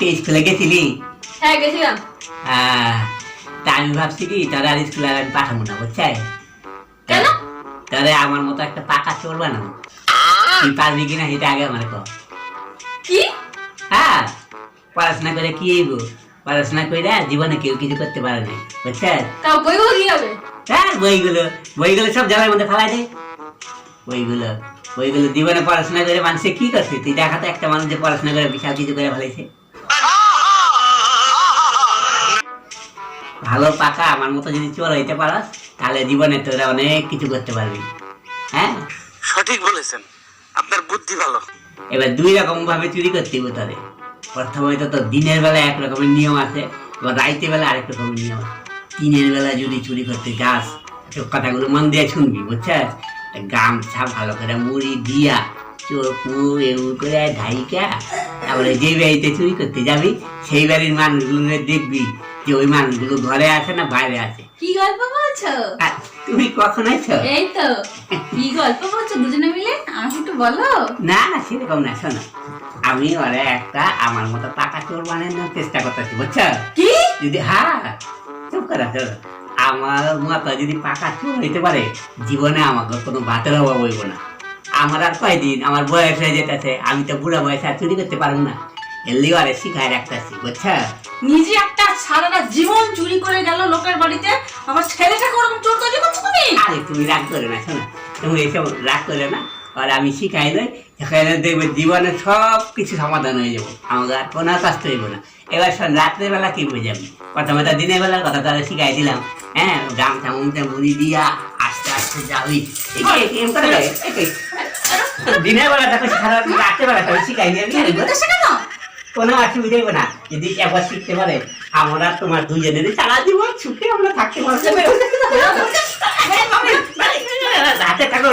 আজকে স্কুলে গেছিলি? হ্যাঁ গেছিলাম। তা আমি ভাবছি কি তোরা আর স্কুলে আর আমি পাঠাবো না, বুঝছাই? কেন? তোরে আমার মতো একটা পাকা চোর বানাবো। তুই পারবি কিনা এটা আগে আমার কর। কি? হ্যাঁ, পড়াশোনা করে কি হইব? পড়াশোনা করে জীবনে কেউ কিছু করতে পারে না, বুঝছেন? তাও বইগুলো কি হবে? হ্যাঁ, বইগুলো সব জায়গার মধ্যে ফেলাই দে। বইগুলো বইগুলো জীবনে পড়াশোনা করে মানুষে কি করছে তুই দেখা তো একটা মানুষ যে পড়াশোনা করে বিশাল কিছু করে ফেলাইছে। ভালো পাকা আমার মতো যদি চোর হইতে পারস তাহলে জীবনে তোরা অনেক কিছু করতে পারবি। হ্যাঁ, সঠিক বলেছেন, আপনার বুদ্ধি ভালো। এবার দুই রকম ভাবে চুরি করতে হবে তোরে। প্রথমে তো তোর দিনের বেলা এক রকমের নিয়ম আছে, এবার রাইতে বেলা আরেক রকমের নিয়ম আছে। দিনের বেলা যদি চুরি করতে যাস তো কথাগুলো মন দিয়ে শুনবি, বুঝছিস? গামছা ভালো করে মুড়ি দিয়া চোখু এউ করে ঢাইকা তারপরে যে বাড়িতে চুরি করতে যাবি সেই বাড়ির মানুষগুলো দেখবি যে ওই মানুষগুলো ঘরে আছে না বাইরে আছে। কি গল্প বলছো? আর তুমি কখন আছো? এই তো। কি গল্প বলছো দুজনে মিলে? আমাকে একটু বলো। না না, সেরকম না, শোনো, আমি ওরে একটা আমার মতো টাকা চোর বানানোর চেষ্টা করতেছি, বুঝছো? কি? যদি চুপ করা চলো, আমার মতো যদি পাকা চোর হইতে পারে জীবনে আমাকে কোনো ভাতের অভাব হইব না। আমার আর কয়দিন, আমার বয়স হয়ে যেতেছে, আমি তো বুড়া বয়সে আর চুরি করতে পারবো না। এলি ওরে শিখায় রাখতেছি, বুঝছো? নিজে একটা সারাটা জীবন চুরি করে গেল লোকের বাড়িতে, আমার ছেলেটাকে ওরকম চোর তৈরি করছো তুমি? আরে তুমি রাগ করে না, শোনো, তুমি এসব রাগ করে না, আর আমি শিখাই দেয়, সেখানে দেখবে জীবনে সব কিছু সমাধান হয়ে যাবো, আমাকে আর কোনো কষ্ট হইব না। এবার শোন, রাত্রেবেলা কি হয়ে যাবি? প্রথমে তো দিনের বেলার কথা তাহলে শিখাই দিলাম। হ্যাঁ, গামছা মুমছা মুড়ি দিয়া আস্তে আস্তে যাবি। দিনের বেলা দেখো সারা রাত্রে বেলা তো শিখাই দিয়ে কোনো অসুবিধা হইব না। যদি একবার শিখতে পারে আমরা তোমার দুজনের সারা জীবন সুখে আমরা থাকতে পারবো। হাতে থাকো।